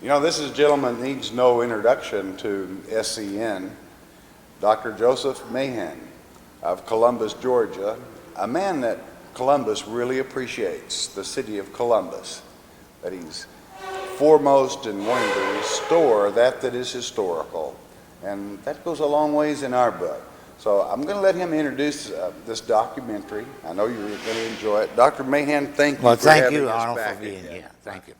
You know, this is a gentleman needs no introduction to SCN, Dr. Joseph Mahan of Columbus, Georgia, a man that Columbus really appreciates, the city of Columbus, that he's foremost in wanting to restore that is historical, and that goes a long ways in our book. So I'm going to let him introduce this documentary. I know you're going to enjoy it. Dr. Mahan, thank you for having us back. Well, thank you, Arnold, for being here. Thank you.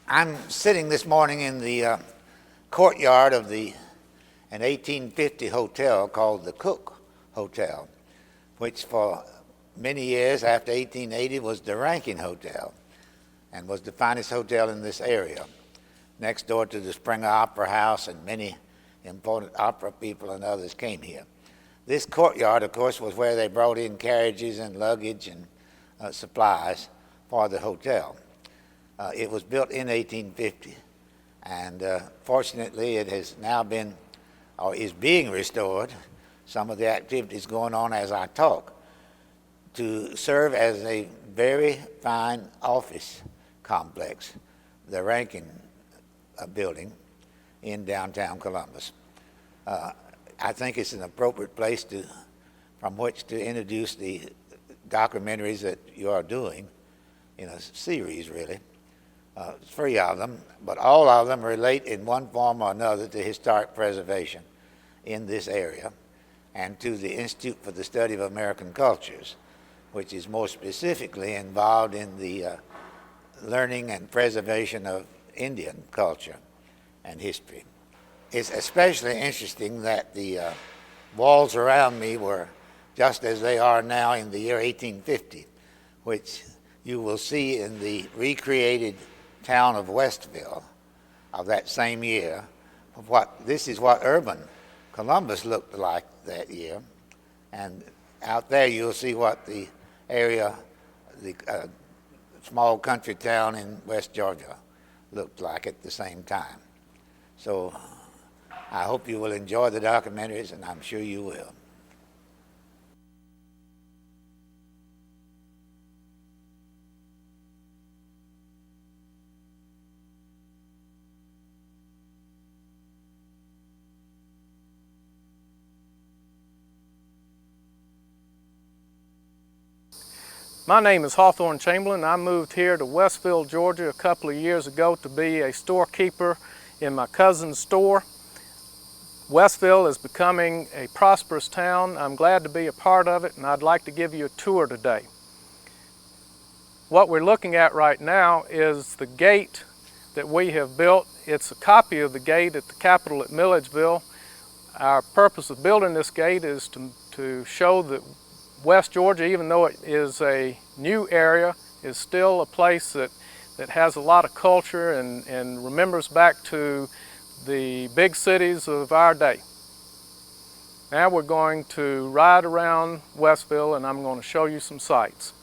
I'm sitting this morning in the courtyard of an 1850 hotel called the Cook Hotel, which for many years after 1880 was the Rankin Hotel and was the finest hotel in this area, next door to the Springer Opera House, and many important opera people and others came here. This courtyard, of course, was where they brought in carriages and luggage and supplies for the hotel. It was built in 1850, and fortunately it has now been, or is being restored, some of the activities going on as I talk, to serve as a very fine office complex, the Rankin building in downtown Columbus. I think it's an appropriate place from which to introduce the documentaries that you are doing in a series, really. 3 of them, but all of them relate in one form or another to historic preservation in this area and to the Institute for the Study of American Cultures, which is more specifically involved in the learning and preservation of Indian culture and history. It's especially interesting that the walls around me were just as they are now in the year 1850, which you will see in the recreated town of Westville of that same year. This is what urban Columbus looked like that year, and out there you'll see what the area, the small country town in West Georgia looked like at the same time. So I hope you will enjoy the documentaries, and I'm sure you will. My name is Hawthorne Chamberlain. I moved here to Westville, Georgia a couple of years ago to be a storekeeper in my cousin's store. Westville is becoming a prosperous town. I'm glad to be a part of it, and I'd like to give you a tour today. What we're looking at right now is the gate that we have built. It's a copy of the gate at the Capitol at Milledgeville. Our purpose of building this gate is to show that West Georgia, even though it is a new area, is still a place that has a lot of culture and remembers back to the big cities of our day. Now we're going to ride around Westville, and I'm going to show you some sights.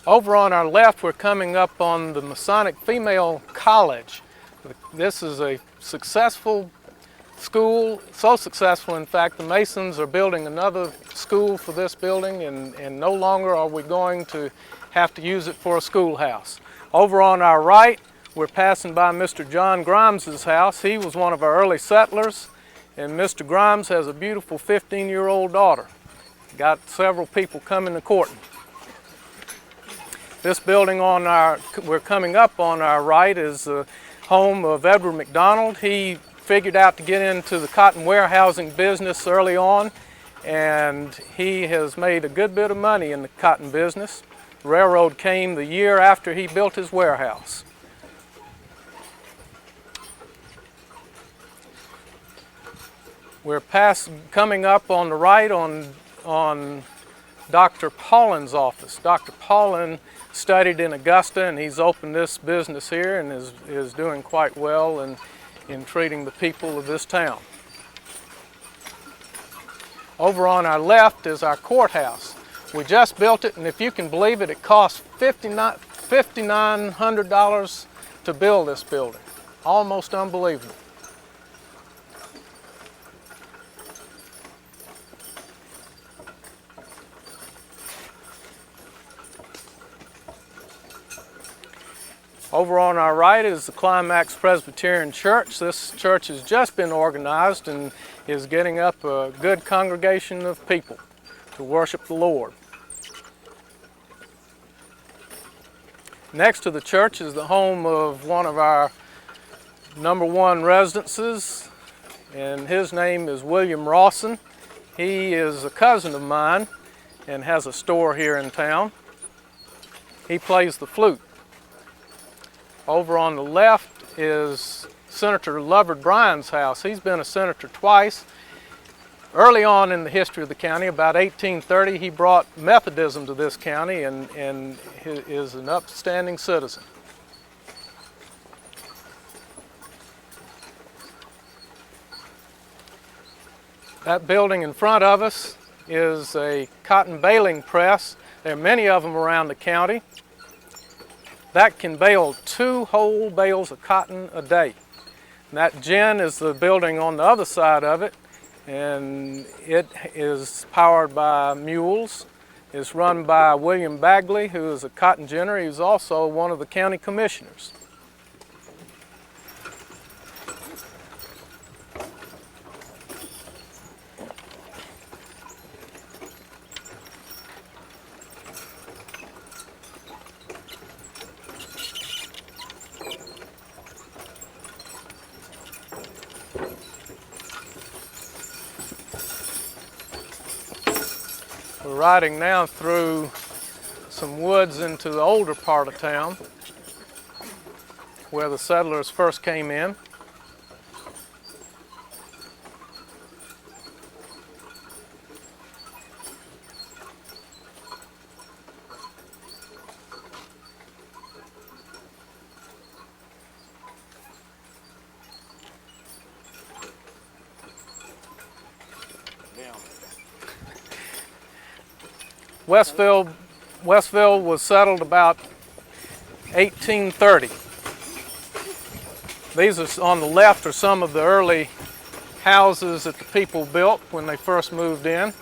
Over on our left, we're coming up on the Masonic Female College. This is a successful school, so successful in fact the Masons are building another school for this building, and no longer are we going to have to use it for a schoolhouse. Over on our right, we're passing by Mr. John Grimes' house. He was one of our early settlers, and Mr. Grimes has a beautiful 15-year-old daughter. Got several people coming to court. This building we're coming up on our right is the home of Edward McDonald. He figured out to get into the cotton warehousing business early on, and he has made a good bit of money in the cotton business. The railroad came the year after he built his warehouse. We're coming up on the right on Dr. Paulin's office. Dr. Paulin studied in Augusta, and he's opened this business here and is doing quite well in treating the people of this town. Over on our left is our courthouse. We just built it, and if you can believe it, it cost $5,900 to build this building. Almost unbelievable. Over on our right is the Climax Presbyterian Church. This church has just been organized and is getting up a good congregation of people to worship the Lord. Next to the church is the home of one of our #1 residences, and his name is William Rawson. He is a cousin of mine and has a store here in town. He plays the flute. Over on the left is Senator Lovard Bryan's house. He's been a senator twice. Early on in the history of the county, about 1830, he brought Methodism to this county and is an upstanding citizen. That building in front of us is a cotton baling press. There are many of them around the county. That can bale 2 whole bales of cotton a day. And that gin is the building on the other side of it, and it is powered by mules. It's run by William Bagley, who is a cotton ginner. He's also one of the county commissioners. We're riding now through some woods into the older part of town where the settlers first came in. Westville was settled about 1830. These are on the left are some of the early houses that the people built when they first moved in,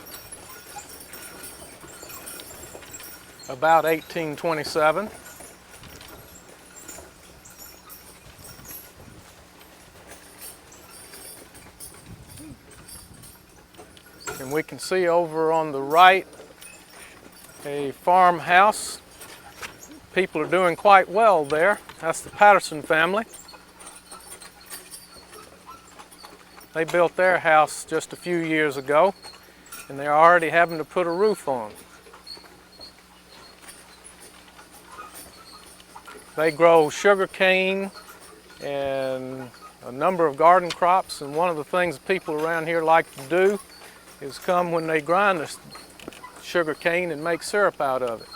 about 1827. And we can see over on the right a farmhouse. People are doing quite well there. That's the Patterson family. They built their house just a few years ago, and they're already having to put a roof on. They grow sugar cane and a number of garden crops, and one of the things people around here like to do is come when they grind the sugar cane and make syrup out of it.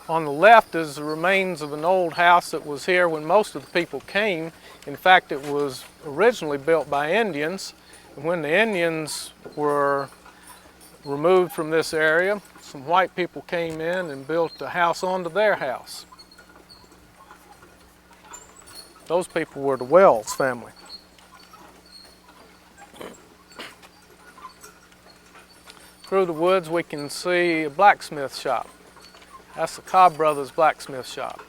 On the left is the remains of an old house that was here when most of the people came. In fact, it was originally built by Indians. And when the Indians were removed from this area, some white people came in and built a house onto their house. Those people were the Wells family. Through the woods we can see a blacksmith shop. That's the Cobb Brothers blacksmith shop.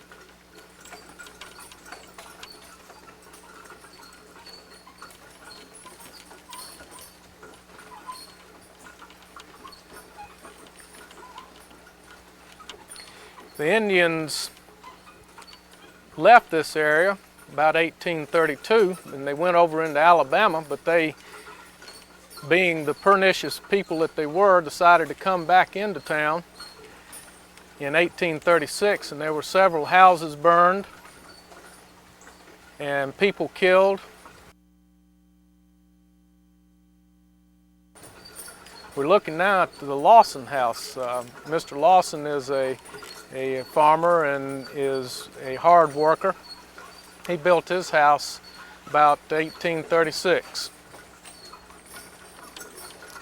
The Indians left this area about 1832 and they went over into Alabama, but they, being the pernicious people that they were, decided to come back into town in 1836, and there were several houses burned and people killed. We're looking now at the Lawson house. Mr. Lawson is a farmer and is a hard worker. He built his house about 1836.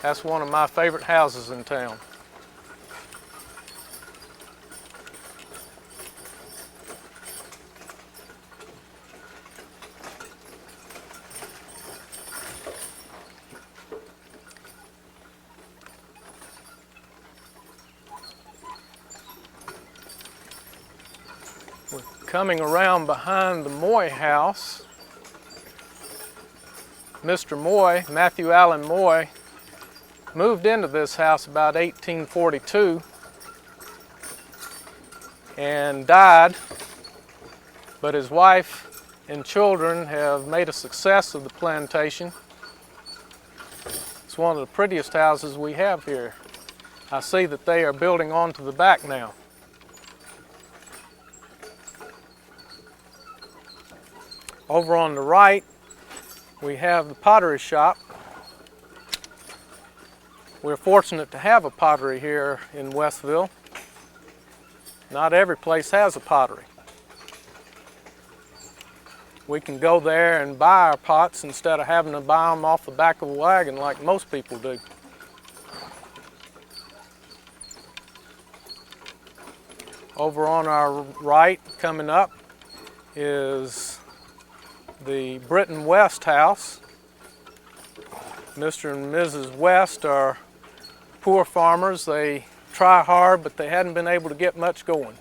That's one of my favorite houses in town. We're coming around behind the Moy house. Mr. Moy, Matthew Allen Moy, moved into this house about 1842 and died, but his wife and children have made a success of the plantation. It's one of the prettiest houses we have here. I see that they are building onto the back now. Over on the right, we have the pottery shop. We're fortunate to have a pottery here in Westville. Not every place has a pottery. We can go there and buy our pots instead of having to buy them off the back of a wagon like most people do. Over on our right, coming up, is the Britton West house. Mr. and Mrs. West are poor farmers. They try hard, but they hadn't been able to get much going.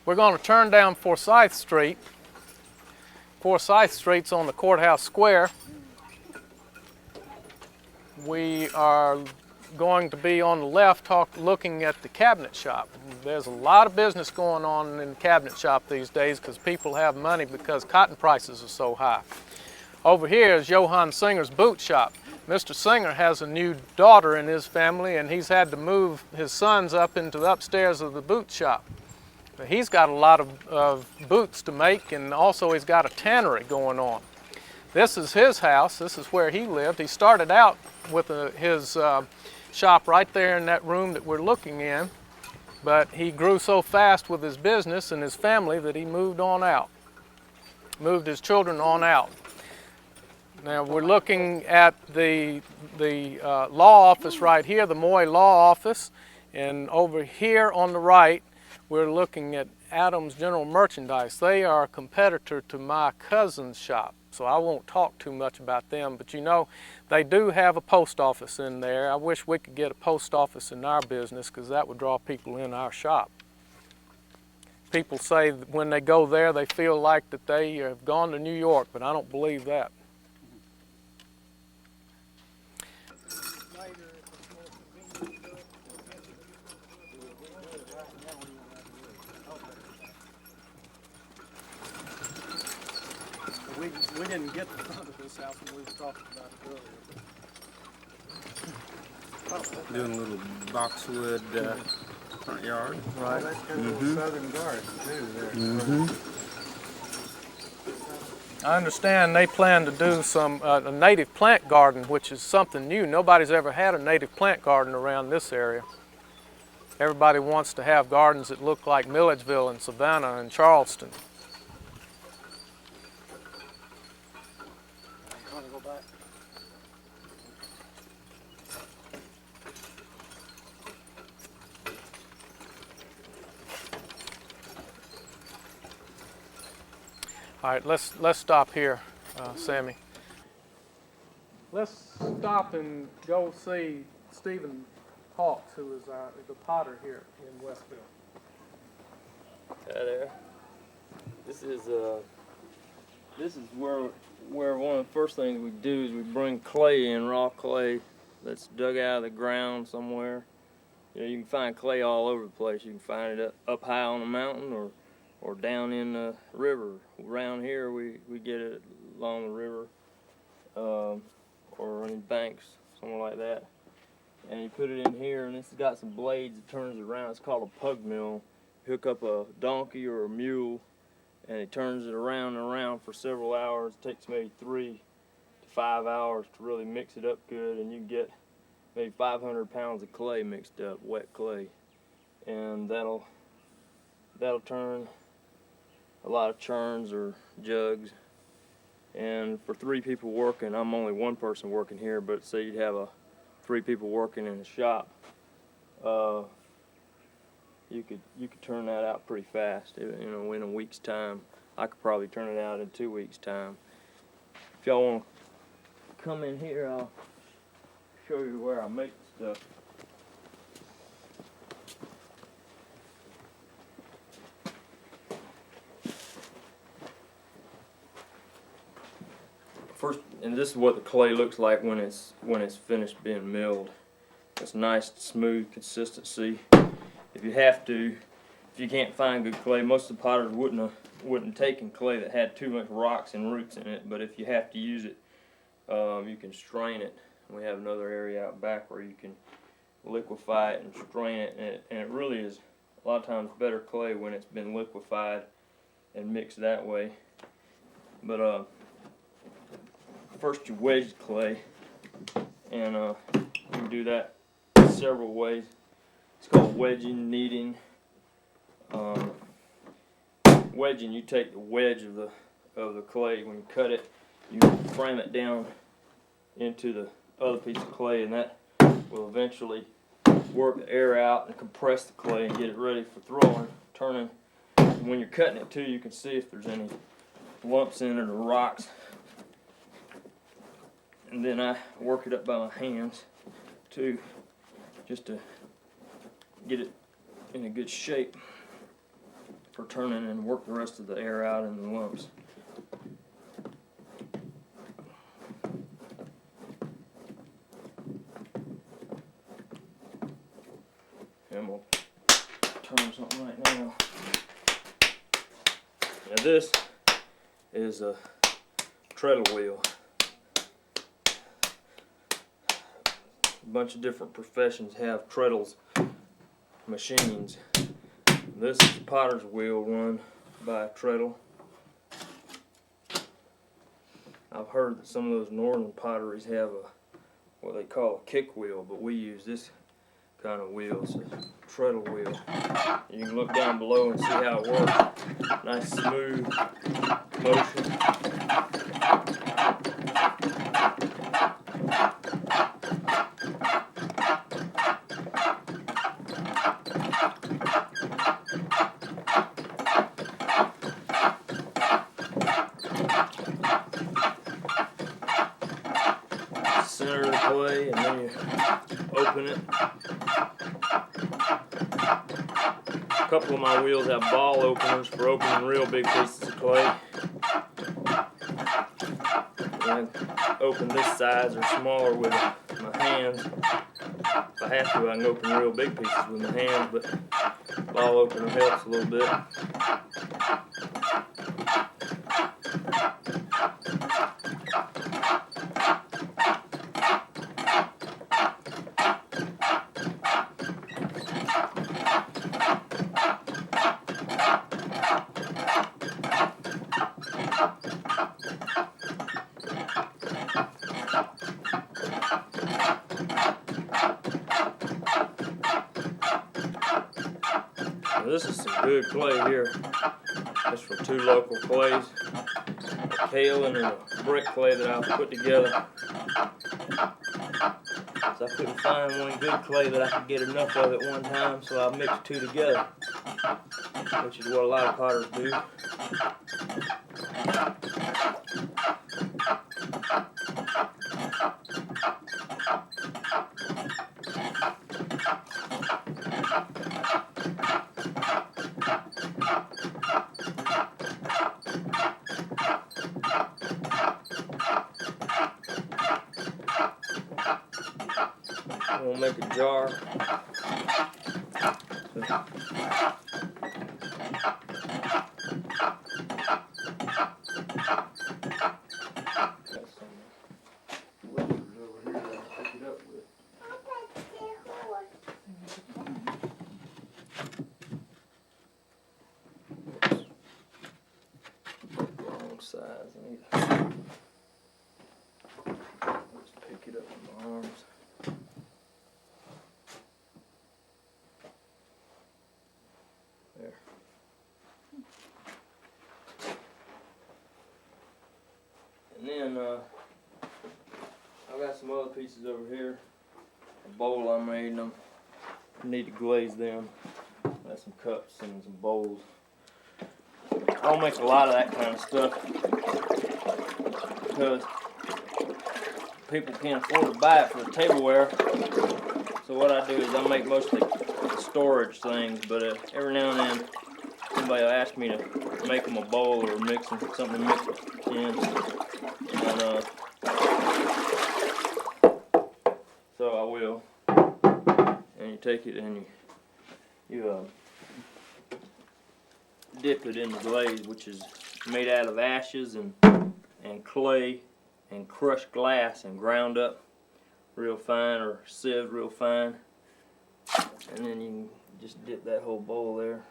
We're going to turn down Forsyth Street. Forsyth Street's on the Courthouse Square. We are going to be on the left looking at the cabinet shop. There's a lot of business going on in the cabinet shop these days because people have money because cotton prices are so high. Over here is Johann Singer's boot shop. Mr. Singer has a new daughter in his family and he's had to move his sons up into the upstairs of the boot shop. He's got a lot of boots to make, and also he's got a tannery going on. This is his house. This is where he lived. He started out with his shop right there in that room that we're looking in, but he grew so fast with his business and his family that he moved on out, moved his children on out. Now we're looking at the law office right here, the Moy Law Office, and over here on the right, we're looking at Adams General Merchandise. They are a competitor to my cousin's shop, so I won't talk too much about them, but you know, they do have a post office in there. I wish we could get a post office in our business because that would draw people in our shop. People say that when they go there, they feel like that they have gone to New York, but I don't believe that. We didn't get the front of this house when we were talking about it earlier. Doing a little boxwood front yard. Right. That's kind of a little southern garden too there. I understand they plan to do some a native plant garden, which is something new. Nobody's ever had a native plant garden around this area. Everybody wants to have gardens that look like Milledgeville and Savannah and Charleston. All right, let's stop here, Sammy. Let's stop and go see Stephen Hawks, who is the potter here in Westville. Hi there. This is where one of the first things we do is we bring clay in, raw clay that's dug out of the ground somewhere. You know, you can find clay all over the place. You can find it up high on a mountain or down in the river. Around here we get it along the river or in banks, something like that. And you put it in here, and it's got some blades that turns around. It's called a pug mill. Hook up a donkey or a mule, and he turns it around and around for several hours. It takes maybe 3 to 5 hours to really mix it up good, and you can get maybe 500 pounds of clay mixed up, wet clay, and that'll turn a lot of churns or jugs. And for 3 people working, I'm only one person working here, but say you'd have 3 people working in the shop, you could turn that out pretty fast. You know, in a week's time. I could probably turn it out in 2 weeks' time. If y'all want to come in here, I'll show you where I make the stuff. First, and this is what the clay looks like when it's finished being milled. It's nice, smooth consistency. If you can't find good clay, most of the potters wouldn't take in clay that had too much rocks and roots in it. But if you have to use it, you can strain it. We have another area out back where you can liquefy it and strain it, and it really is a lot of times better clay when it's been liquefied and mixed that way. But first you wedge the clay, and you can do that several ways. It's called wedging, kneading. Wedging, you take the wedge of the clay. When you cut it, you frame it down into the other piece of clay, and that will eventually work the air out and compress the clay and get it ready for throwing, turning. And when you're cutting it too, you can see if there's any lumps in it or rocks. And then I work it up by my hands too, just to get it in a good shape for turning and work the rest of the air out in the lumps. And we'll turn something right now. Now this is a treadle wheel. A bunch of different professions have treadles machines. This is a potter's wheel run by a treadle. I've heard that some of those northern potteries have what they call a kick wheel, but we use this kind of wheel. It's a treadle wheel. You can look down below and see how it works. Nice smooth motion. Center of the clay, and then you open it. A couple of my wheels have ball openers for opening real big pieces of clay. And I open this size or smaller with my hands. If I have to, I can open real big pieces with my hands, but ball opener helps a little bit. Now this is some good clay here. This from 2 local clays, a kaolin and a brick clay that I've put together. So I couldn't find one good clay that I could get enough of at one time, so I mixed 2 together, which is what a lot of potters do. We'll make a jar. it up with my arms. There. And then I've got some other pieces over here. A bowl I made them. Need to glaze them. Got some cups and some bowls. I don't make a lot of that kind of stuff because people can't afford to buy it for tableware. So what I do is I make mostly storage things, but every now and then somebody will ask me to make them a bowl or mix them, something to mix in. And so I will. And you take it and you dip it in the glaze, which is made out of ashes and clay and crushed glass and ground up real fine or sieved real fine. And then you can just dip that whole bowl there.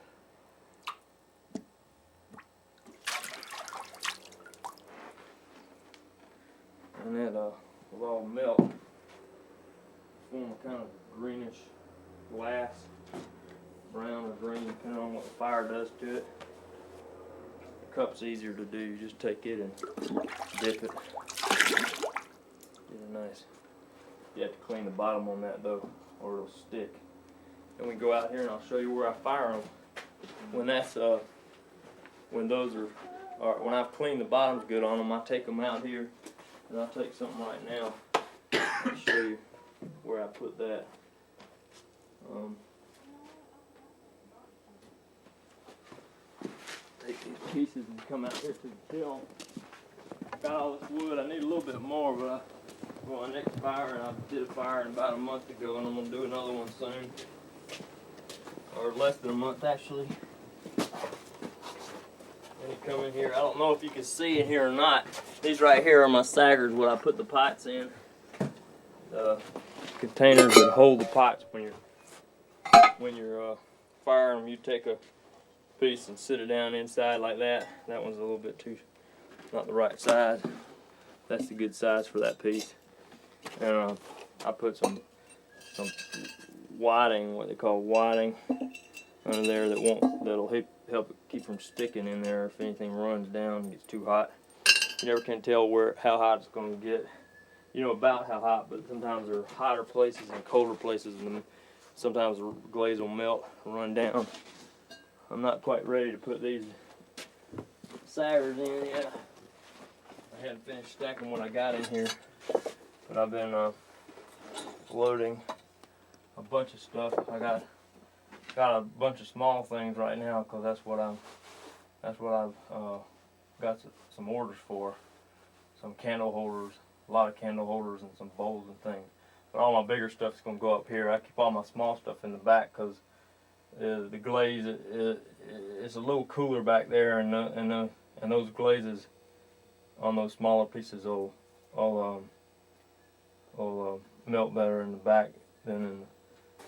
And it will all melt, form a kind of greenish glass, brown or green, depending on what the fire does to it. The cup's easier to do. You just take it and dip it. Get it nice. You have to clean the bottom on that though, or it'll stick. Then we go out here and I'll show you where I fire them. When that's when those are when I've cleaned the bottoms good on them, I take them out here, and I'll take something right now and show you where I put that. Take these pieces and come out here to the kiln. Got all this wood. I need a little bit more, but I go on next fire, and I did a fire about a month ago, and I'm gonna do another one soon, or less than a month actually. And you come in here. I don't know if you can see in here or not. These right here are my saggers, what I put the pots in. The containers that hold the pots when you're firing them. You take a piece and sit it down inside like that. That one's a little bit too, not the right size. That's the good size for that piece. And I put some whiting, what they call whiting, under there that'll help it keep from sticking in there if anything runs down and gets too hot. You never can tell how hot it's going to get. You know about how hot, but sometimes there are hotter places and colder places, and sometimes the glaze will melt and run down. I'm not quite ready to put these saggers in yet. I hadn't finished stacking what I got in here, but I've been loading a bunch of stuff. I got a bunch of small things right now because that's what I've got some orders for. Some candle holders, a lot of candle holders, and some bowls and things. But all my bigger stuff is going to go up here. I keep all my small stuff in the back because the glaze it's a little cooler back there, and those glazes on those smaller pieces will melt better in the back than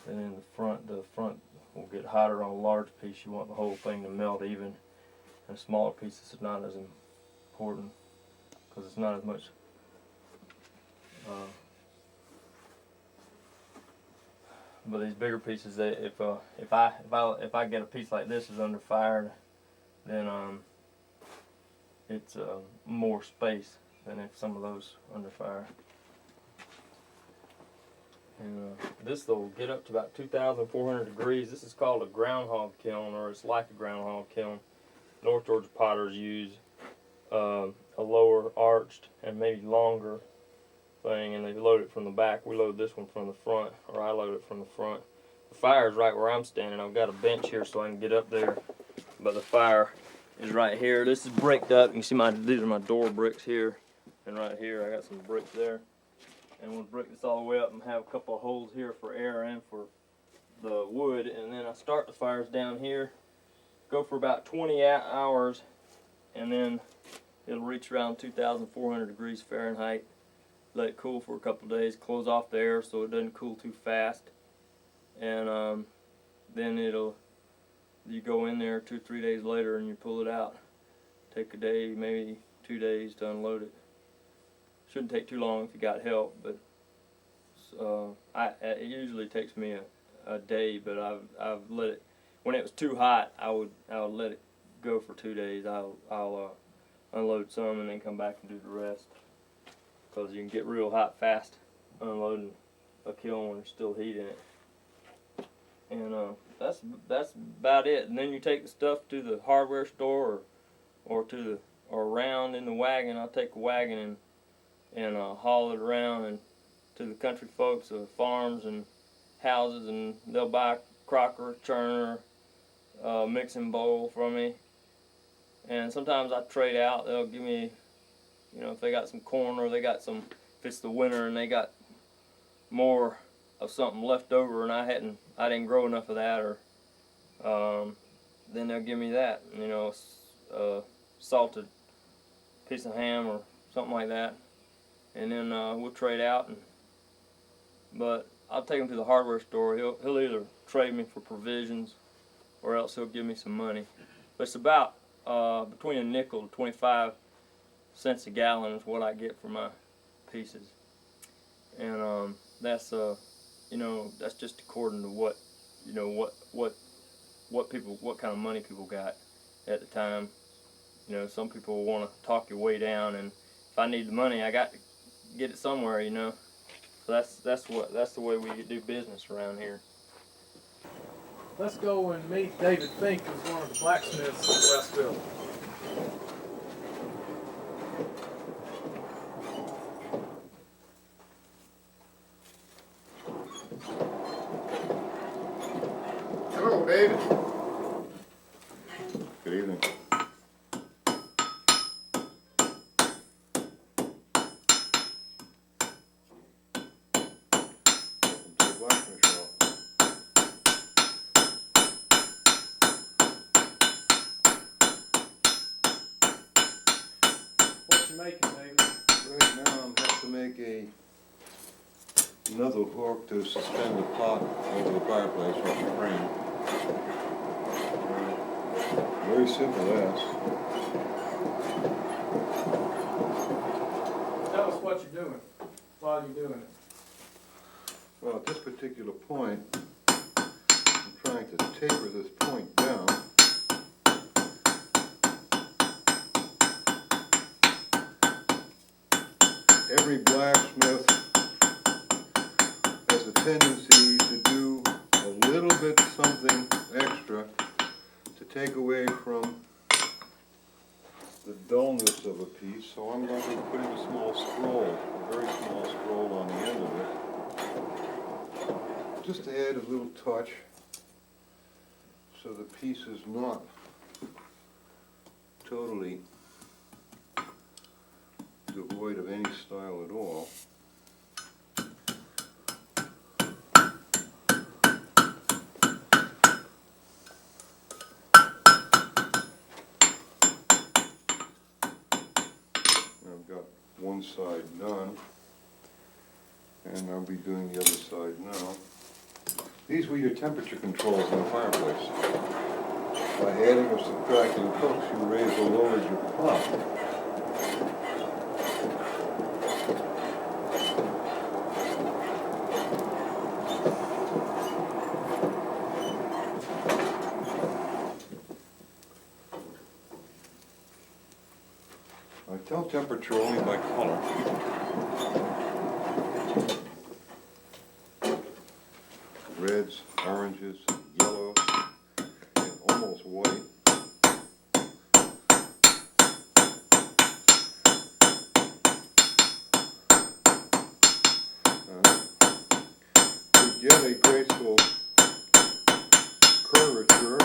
in the front. The front will get hotter on a large piece. You want the whole thing to melt even, and smaller pieces is not as important because it's not as much. But these bigger pieces, if I get a piece like this is under fire, then it's more space than if some of those under fire. And this will get up to about 2,400 degrees. This is called a groundhog kiln, or it's like a groundhog kiln. North Georgia potters use a lower arched and maybe longer thing, and they load it from the back. We load this one from the front, or I load it from the front. The fire is right where I'm standing. I've got a bench here so I can get up there, but the fire is right here. This is bricked up. You can see these are my door bricks here, and right here I got some bricks there. And we'll brick this all the way up and have a couple of holes here for air and for the wood. And then I start the fires down here, go for about 20 hours, and then it'll reach around 2,400 degrees Fahrenheit. Let it cool for a couple of days, close off the air so it doesn't cool too fast. And then you go in there 2 or 3 days later and you pull it out. Take a day, maybe 2 days to unload it. Shouldn't take too long if you got help, but it usually takes me a day, but I've let it. When it was too hot, I would let it go for 2 days. I'll unload some and then come back and do the rest. Because you can get real hot fast unloading a kiln when there's still heat in it. And that's about it. And then you take the stuff to the hardware store or around in the wagon. I'll take a wagon and haul it around and to the country folks, farms and houses, and they'll buy a crocker, churner, mixing bowl from me. And sometimes I trade out. They'll give me, if they got some corn or they got some, if it's the winter and they got more of something left over and I didn't grow enough of that, or then they'll give me that, salted piece of ham or something like that, and then we'll trade out. But I'll take him to the hardware store. He'll either trade me for provisions, or else he'll give me some money. But it's about between a nickel to 25 cents a gallon is what I get for my pieces, and that's that's just according to what kind of money people got at the time. Some people want to talk your way down, and if I need the money, I got to get it somewhere. So that's the way we do business around here. Let's go and meet David Fink, who's one of the blacksmiths in Westville. Hello, David. Good evening. What you making, David? Right now I'm have to make another hook to suspend the pot over the fireplace with a frame. Very simple ass. Tell us what you're doing while you're doing it. Well, at this particular point, I'm trying to taper this point down. Every blacksmith has a tendency to do a little bit something extra to take away from the dullness of a piece, so I'm going to be putting a small scroll, a very small scroll on the end of it, just to add a little touch so the piece is not totally devoid of any style at all. I've got one side done, and I'll be doing the other side now. These were your temperature controls in the fireplace. By adding or subtracting hooks, you raise or lower your pot. I tell temperature only by color. Reds, oranges, yellows, and almost white. To get a graceful curvature,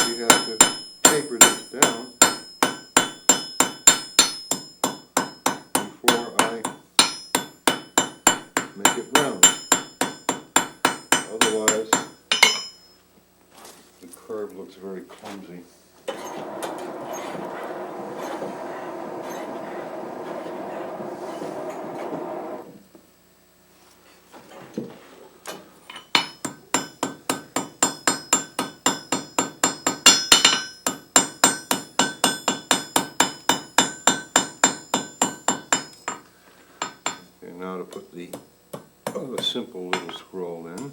you have to taper this down before I make it round. Otherwise, the curve looks very clumsy. And now to put the a simple little scroll in.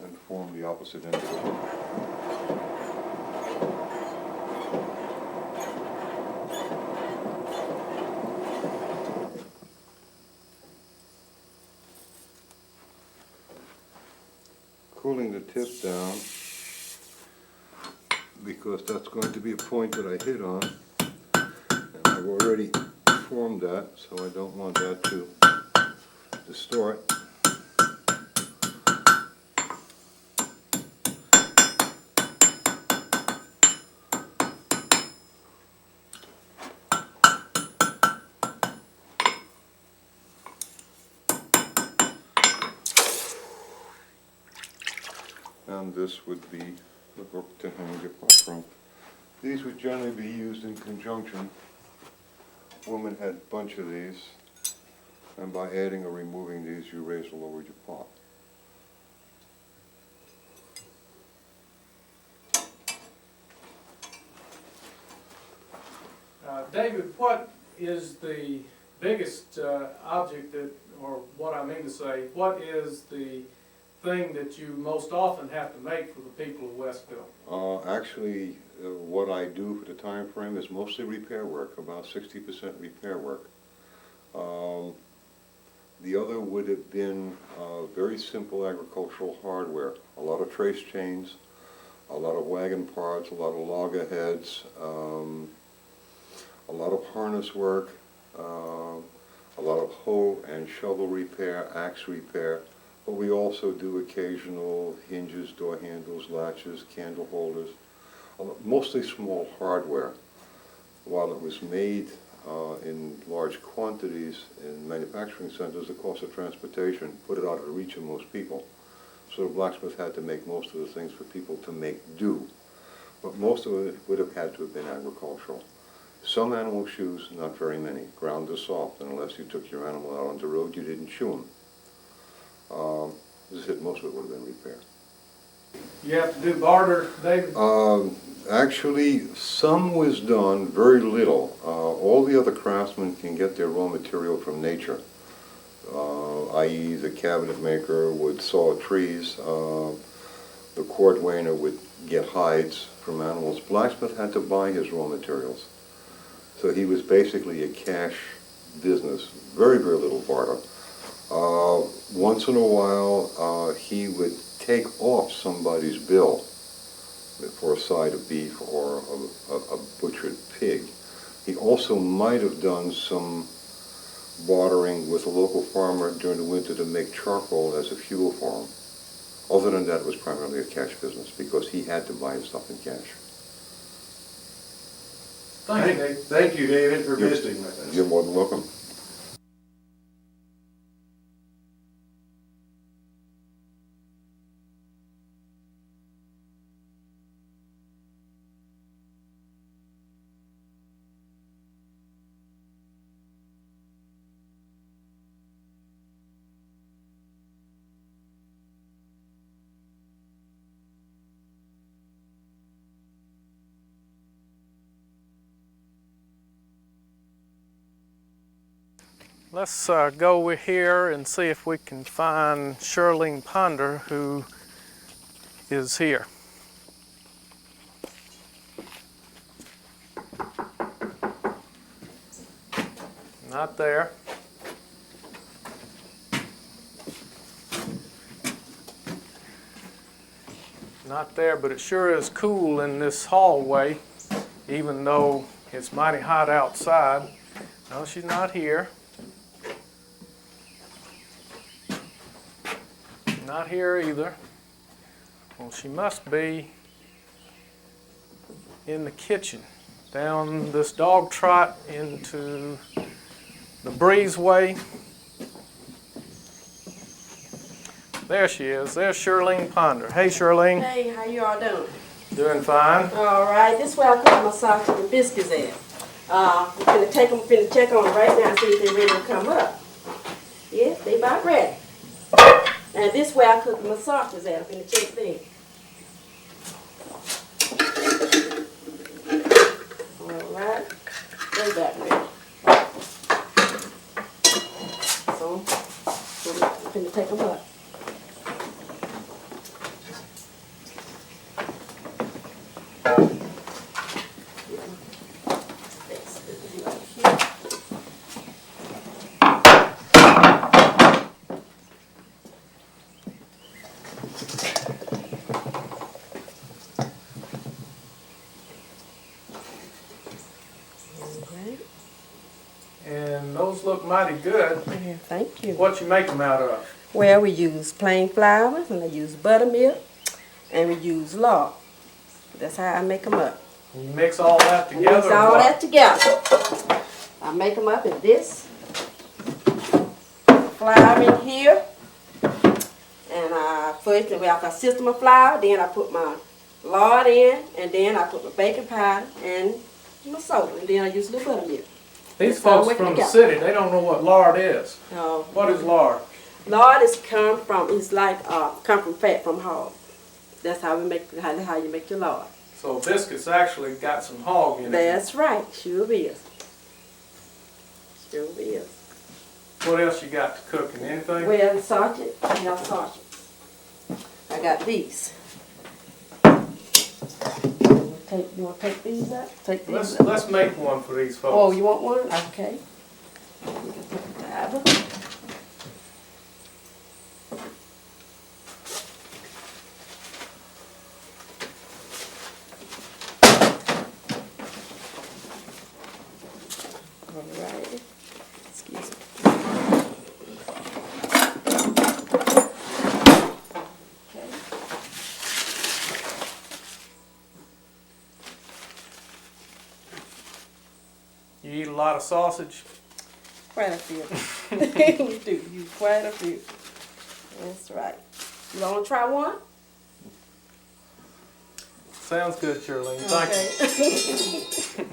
And form the opposite end of the hook. Cooling the tip down, because that's going to be a point that I hit on, and I've already formed that, so I don't want that to distort. And this would be the hook to hang your pot from. These would generally be used in conjunction. Women had a bunch of these, and by adding or removing these, you raise or lower your pot. David, what is the biggest object that, or what I mean to say, what is the thing that you most often have to make for the people of Westville? Actually, what I do for the time frame is mostly repair work, about 60% repair work. The other would have been very simple agricultural hardware, a lot of trace chains, a lot of wagon parts, a lot of loggerheads, a lot of harness work, a lot of hoe and shovel repair, axe repair, but we also do occasional hinges, door handles, latches, candle holders, mostly small hardware. While it was made in large quantities in manufacturing centers, the cost of transportation put it out of the reach of most people. So the blacksmith had to make most of the things for people to make do. But most of it would have had to have been agricultural. Some animal shoes, not very many. Ground is soft, and unless you took your animal out on the road, you didn't shoe them. This is most of it would have been repair. You have to do barter, David? Actually, some was done, very little. All the other craftsmen can get their raw material from nature, i.e. the cabinet maker would saw trees, the cordwainer would get hides from animals. Blacksmith had to buy his raw materials. So he was basically a cash business, very, very little barter. Once in a while, he would take off somebody's bill for a side of beef or a butchered pig. He also might have done some bartering with a local farmer during the winter to make charcoal as a fuel for him. Other than that, it was primarily a cash business because he had to buy his stuff in cash. Thank you, David, for visiting with us. You're more than welcome. Let's go over here and see if we can find Shirlene Ponder, who is here. Not there. Not there, but it sure is cool in this hallway, even though it's mighty hot outside. No, she's not here. Not here either. Well, she must be in the kitchen, down this dog trot into the breezeway. There she is. There's Shirlene Ponder. Hey, Shirlene. Hey, how you all doing? Doing fine. All right, this way I put my sausage and biscuits at. I'm finna check on them right now and see if they're ready to come up. Yes, they about ready. And this way I cook my sausages at. I'm finna check them. Those look mighty good. Yeah, thank you. What you make them out of? Well, we use plain flour, and I use buttermilk, and we use lard. That's how I make them up. You mix all that together? Mix or all what? that together. I make them up in this flour in here, and first after I sift my flour, then I put my lard in, and then I put my baking powder and my soda, and then I use a little buttermilk. These So I folks work from the together. city, they don't know what lard is. Uh, What is lard? Lard is it's like come from fat from hog. That's how we make how you make your lard. So biscuits actually got some hog in it. That's right, sure is. Sure is. What else you got to cooking? Anything? Well, the sergeant, I got these. You want to take these up? Take these up. Let's make one for these folks. Oh, you want one? Okay. You can put the Bible. All right. Excuse me. Okay. You eat a lot of sausage? Quite a few. We do. You quite a few. That's right. You want to try one? Sounds good, Shirley. Thank you. Okay.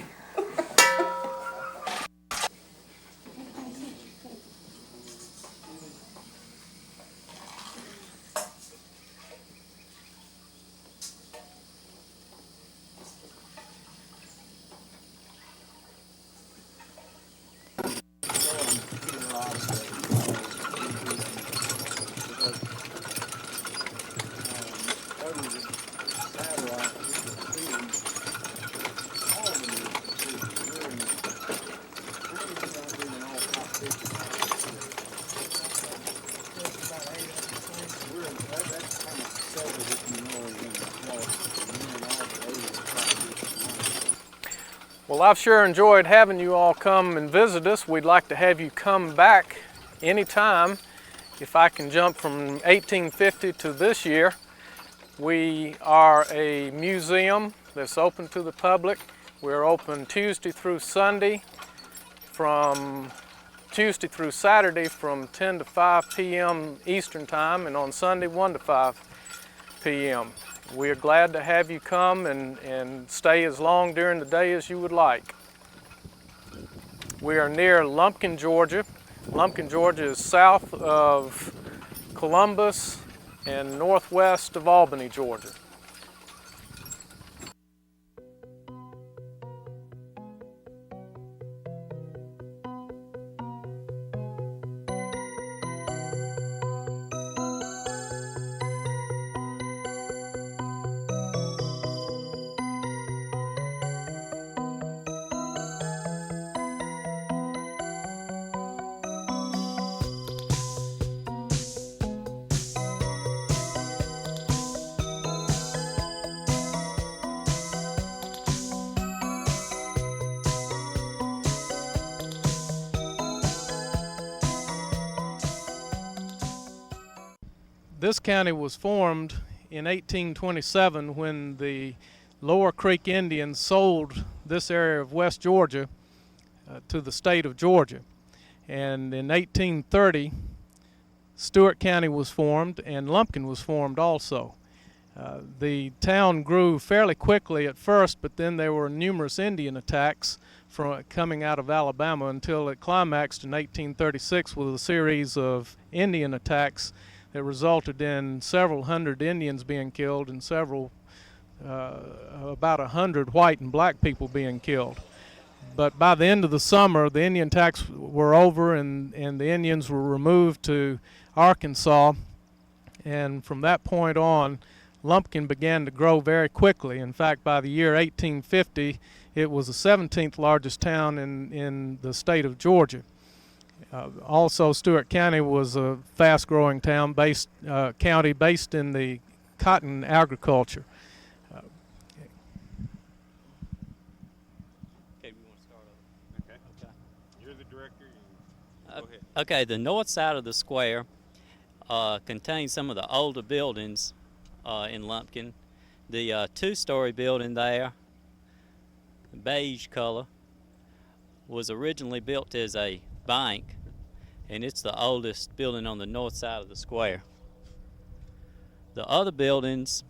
Well, I've sure enjoyed having you all come and visit us. We'd like to have you come back anytime. If I can jump from 1850 to this year, we are a museum that's open to the public. We're open Tuesday through Saturday from 10 to 5 p.m. Eastern Time, and on Sunday 1 to 5 p.m. We're glad to have you come and stay as long during the day as you would like. We are near Lumpkin, Georgia. Lumpkin, Georgia is south of Columbus and northwest of Albany, Georgia. This county was formed in 1827 when the Lower Creek Indians sold this area of West Georgia to the state of Georgia. And in 1830, Stewart County was formed and Lumpkin was formed also. The town grew fairly quickly at first, but then there were numerous Indian attacks coming out of Alabama until it climaxed in 1836 with a series of Indian attacks that resulted in several hundred Indians being killed and about 100 white and black people being killed. But by the end of the summer, the Indian attacks were over and the Indians were removed to Arkansas. And from that point on, Lumpkin began to grow very quickly. In fact, by the year 1850, it was the 17th largest town in the state of Georgia. Also, Stewart County was a fast-growing county based in the cotton agriculture. Okay, we want to start over. Okay. You're the director. Okay, the north side of the square contains some of the older buildings in Lumpkin. The two-story building there, beige color, was originally built as a bank, and it's the oldest building on the north side of the square. The other buildings,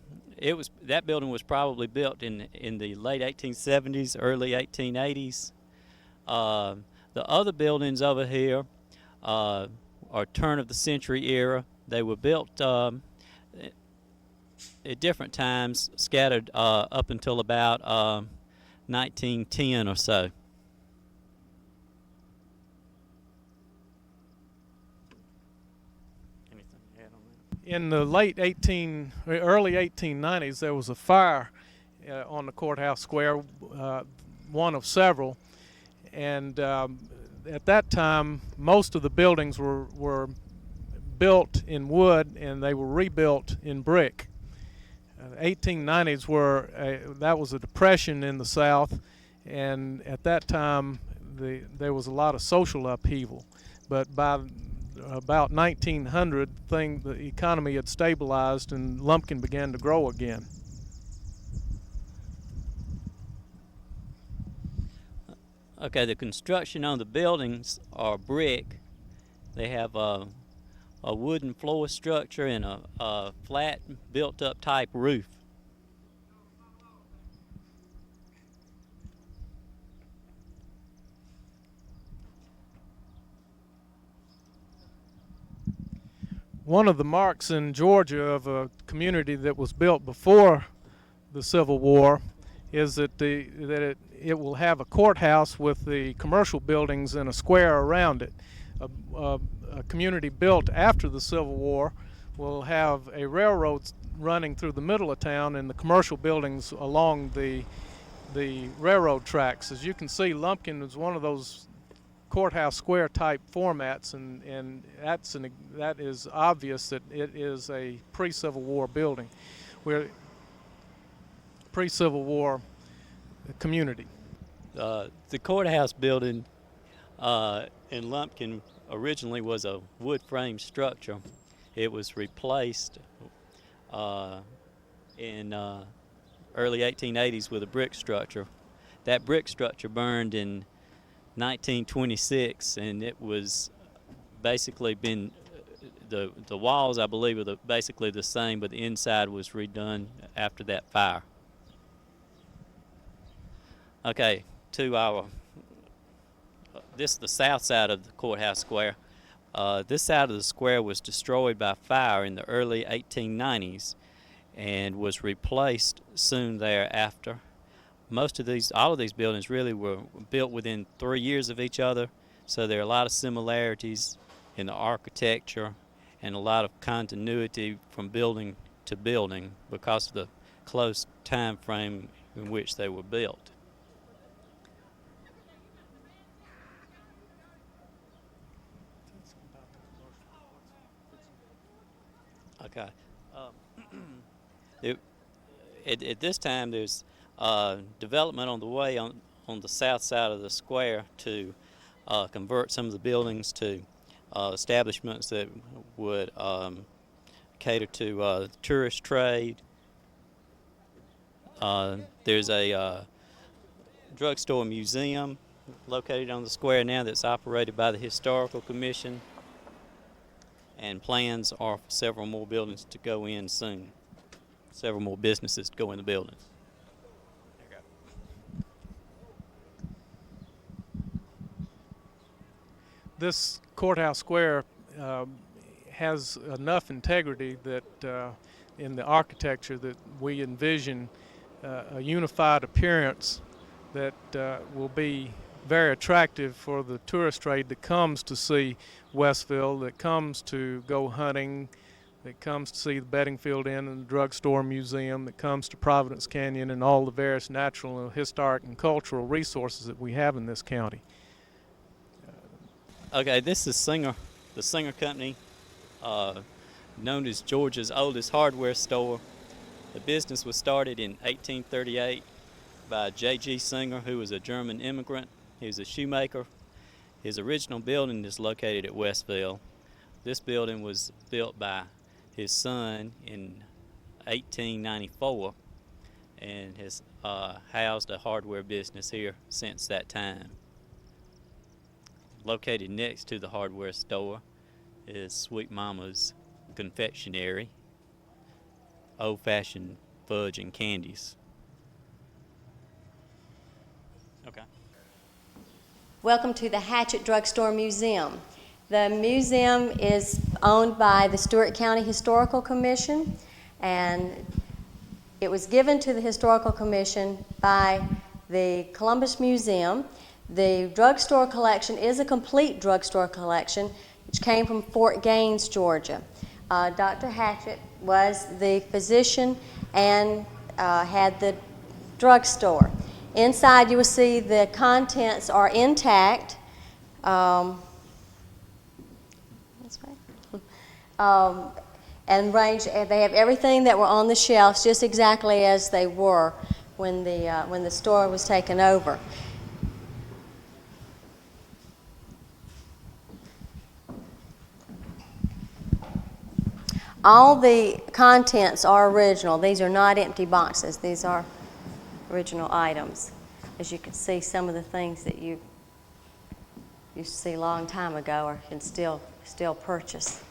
that building was probably built in the late 1870s, early 1880s. The other buildings over here are turn of the century era. They were built at different times, scattered up until about 1910 or so. Anything to add on that? In the early 1890s, there was a fire on the courthouse square, one of several, and at that time, most of the buildings were built in wood, and they were rebuilt in brick. 1890s that was a depression in the South, and at that time there was a lot of social upheaval. But by about 1900, the economy had stabilized and Lumpkin began to grow again. Okay, the construction on the buildings are brick. They have a wooden floor structure and a flat built-up type roof. One of the marks in Georgia of a community that was built before the Civil War is that it will have a courthouse with the commercial buildings and a square around it. A community built after the Civil War will have a railroad running through the middle of town and the commercial buildings along the railroad tracks. As you can see, Lumpkin is one of those courthouse square type formats, and that is obvious that it is a pre-Civil War building. We're pre-Civil War community. The courthouse building in Lumpkin originally was a wood frame structure. It was replaced in early 1880s with a brick structure. That brick structure burned in 1926, and it was basically been the walls, I believe, are basically the same, but the inside was redone after that fire. Okay, this is the south side of the courthouse square. This side of the square was destroyed by fire in the early 1890s and was replaced soon thereafter. All of these buildings really were built within 3 years of each other, so there are a lot of similarities in the architecture and a lot of continuity from building to building because of the close time frame in which they were built. Okay. At this time, there's development on the way on the south side of the square to convert some of the buildings to establishments that would cater to the tourist trade. There's a drugstore museum located on the square now that's operated by the Historical Commission, and plans are for several more buildings to go in soon. Several more businesses to go in the buildings. This courthouse square has enough integrity that in the architecture that we envision a unified appearance that will be very attractive for the tourist trade that comes to see Westville, that comes to go hunting, that comes to see the Beddingfield Inn and the Drugstore Museum, that comes to Providence Canyon and all the various natural, historic, and cultural resources that we have in this county. Okay, this is the Singer Company, known as Georgia's oldest hardware store. The business was started in 1838 by J.G. Singer, who was a German immigrant. He was a shoemaker, His original building is located at Westville. This building was built by his son in 1894 and has housed a hardware business here since that time. Located next to the hardware store is Sweet Mama's Confectionery, old-fashioned fudge and candies. Okay. Welcome to the Hatchet Drugstore Museum. The museum is owned by the Stewart County Historical Commission, and it was given to the Historical Commission by the Columbus Museum. The drugstore collection is a complete drugstore collection, which came from Fort Gaines, Georgia. Dr. Hatchet was the physician and had the drugstore. Inside you will see the contents are intact. And range, they have everything that were on the shelves just exactly as they were when the store was taken over. All the contents are original. These are not empty boxes. These are original items. As you can see, some of the things that you used to see a long time ago or can still purchase.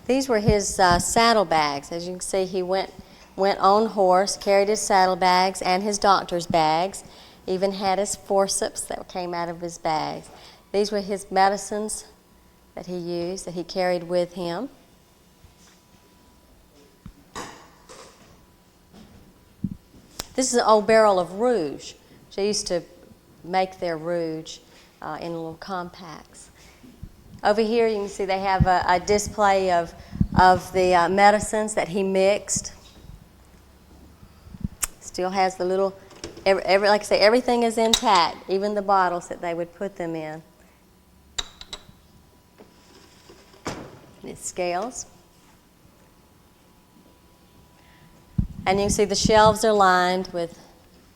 These were his saddlebags. As you can see, he went on horse, carried his saddlebags and his doctor's bags, even had his forceps that came out of his bags. These were his medicines that he used, that he carried with him. This is an old barrel of rouge. They used to make their rouge in little compacts. Over here you can see they have a display of the medicines that he mixed. Still has the little, like I say, everything is intact, even the bottles that they would put them in. And his scales. And you can see the shelves are lined with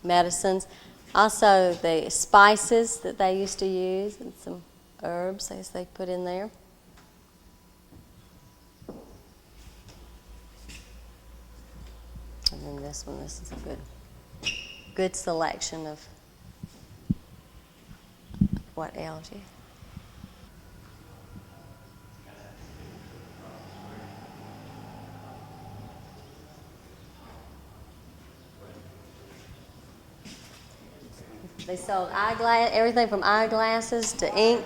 medicines. Also the spices that they used to use and some herbs as they put in there. And then this one, this is a good selection of what ails you. They sold everything from eyeglasses to ink,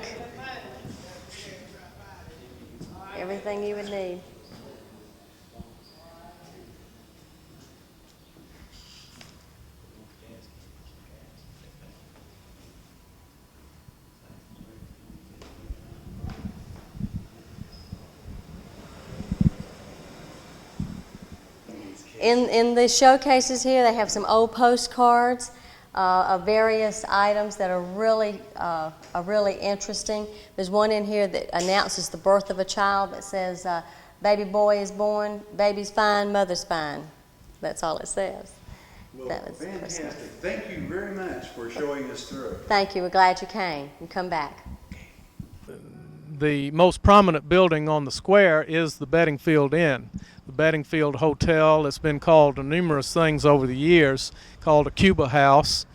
everything you would need. In the showcases here, they have some old postcards of various items that are really interesting. There's one in here that announces the birth of a child that says, baby boy is born, baby's fine, mother's fine. That's all it says. Well, fantastic. Thank you very much for showing us through. Thank you. We're glad you came. You come back. The most prominent building on the square is the Beddingfield Inn. The Beddingfield Hotel. It's been called numerous things over the years, called a Cuba house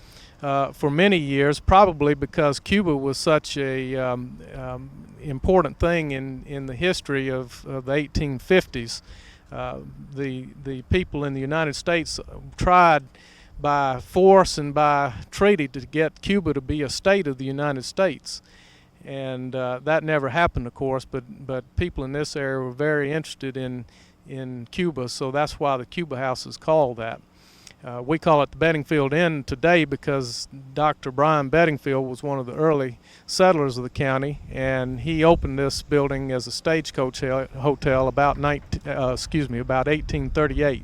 for many years, probably because Cuba was such a important thing in the history of the 1850s. The people in the United States tried by force and by treaty to get Cuba to be a state of the United States. And that never happened, of course, but people in this area were very interested in Cuba, so that's why the Cuba House is called that. We call it the Beddingfield Inn today because Dr. Brian Beddingfield was one of the early settlers of the county, and he opened this building as a stagecoach hotel about 1838.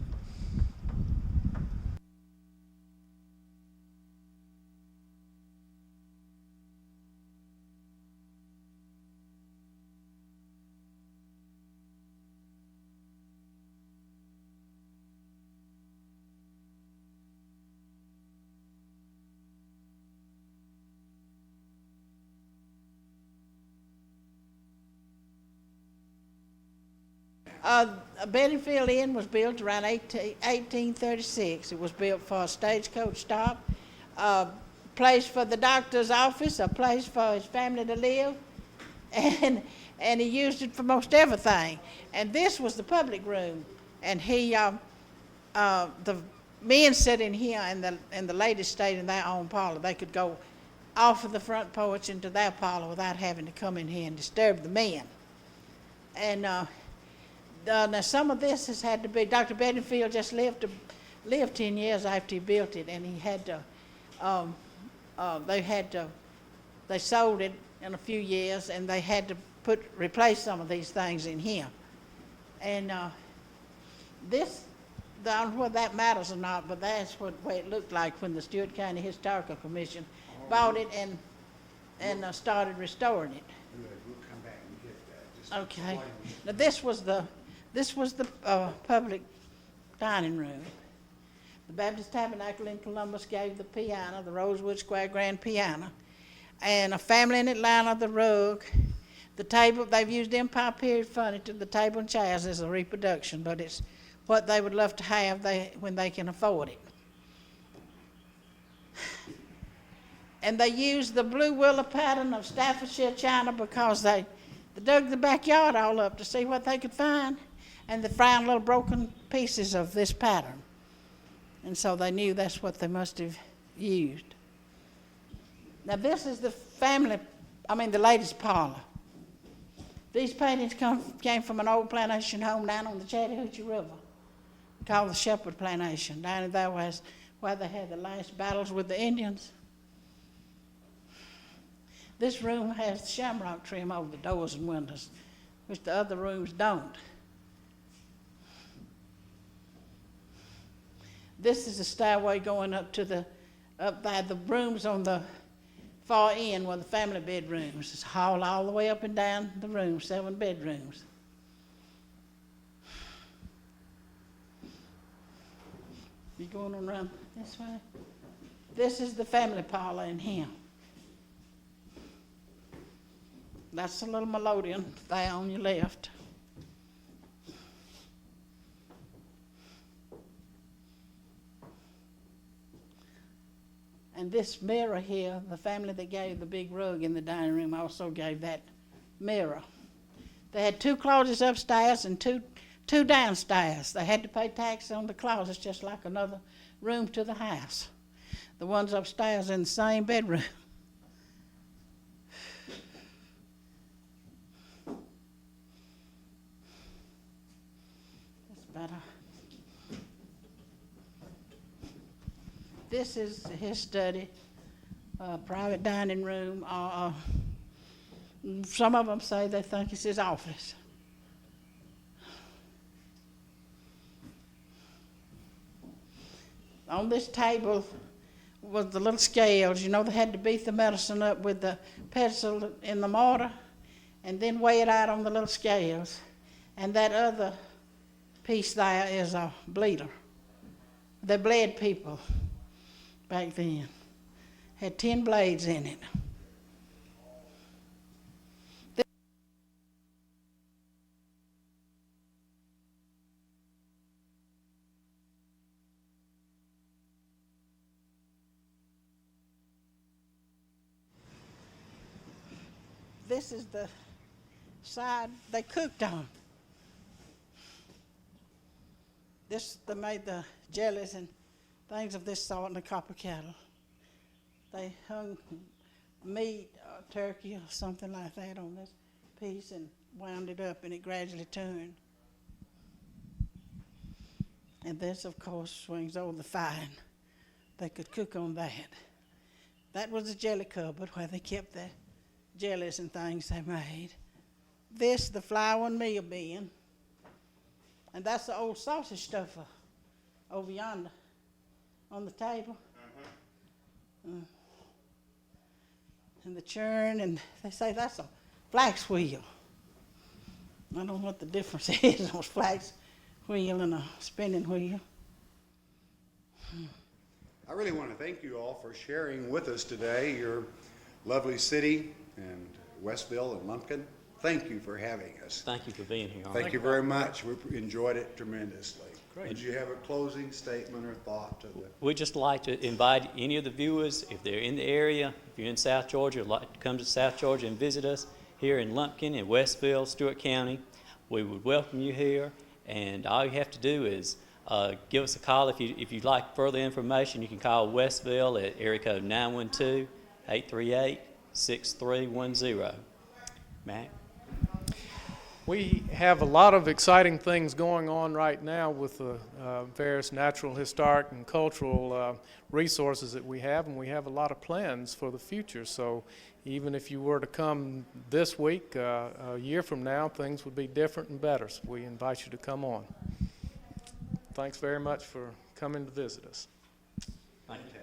Beddingfield Inn was built around 1836. It was built for a stagecoach stop, a place for the doctor's office, a place for his family to live, and he used it for most everything. And this was the public room, and the men sat in here, and the ladies stayed in their own parlor. They could go off of the front porch into their parlor without having to come in here and disturb the men. And now some of this has had to be, Dr. Bedingfield just lived 10 years after he built it, and he had to, they sold it in a few years, and they had to replace some of these things in here. And this, I don't know whether that matters or not, but that's the way it looked like when the Stewart County Historical Commission bought it and started restoring it. Okay. Now this was the public dining room. The Baptist Tabernacle in Columbus gave the piano, the Rosewood Square grand piano, and a family in Atlanta, the rug, the table. They've used Empire period furniture. The table and chairs is a reproduction, but it's what they would love to have when they can afford it. And they used the blue willow pattern of Staffordshire china because they dug the backyard all up to see what they could find, and they found little broken pieces of this pattern. And so they knew that's what they must have used. Now this is the the ladies' parlor. These paintings came from an old plantation home down on the Chattahoochee River called the Shepherd Plantation. Down there was where they had the last battles with the Indians. This room has shamrock trim over the doors and windows, which the other rooms don't. This is the stairway going up by the rooms on the far end were the family bedrooms. It's a hall all the way up and down the room, 7 bedrooms. You going on around this way? This is the family parlor in here. That's a little melodeon there on your left. And this mirror here, the family that gave the big rug in the dining room also gave that mirror. They had 2 closets upstairs and two downstairs. They had to pay tax on the closets just like another room to the house. The ones upstairs in the same bedroom. That's better. This is his study, private dining room. Some of them say they think it's his office. On this table was the little scales. You know, they had to beat the medicine up with the pestle in the mortar and then weigh it out on the little scales. And that other piece there is a bleeder. They bled people back then. Had 10 blades in it. This is the side they cooked on. They made the jellies and things of this sort in the copper kettle. They hung meat, or turkey or something like that on this piece and wound it up and it gradually turned. And this, of course, swings over the fire. And they could cook on that. That was the jelly cupboard where they kept their jellies and things they made. This, the flour and meal bin. And that's the old sausage stuffer over yonder on the table. And the churn, and they say that's a flax wheel. I don't know what the difference is on a flax wheel and a spinning wheel. I really want to thank you all for sharing with us today your lovely city and Westville and Lumpkin. Thank you for having us. Thank you for being here. Thank you very much. We enjoyed it tremendously. Great. Would you have a closing statement or thought to the... We'd just like to invite any of the viewers, if they're in the area, if you're in South Georgia, would like to come to South Georgia and visit us here in Lumpkin, in Westville, Stewart County. We would welcome you here, and all you have to do is give us a call. If you'd like further information, you can call Westville at area code 912-838-6310. Matt? We have a lot of exciting things going on right now with the various natural, historic, and cultural resources that we have, and we have a lot of plans for the future. So even if you were to come this week, a year from now, things would be different and better. So we invite you to come on. Thanks very much for coming to visit us. Thank you.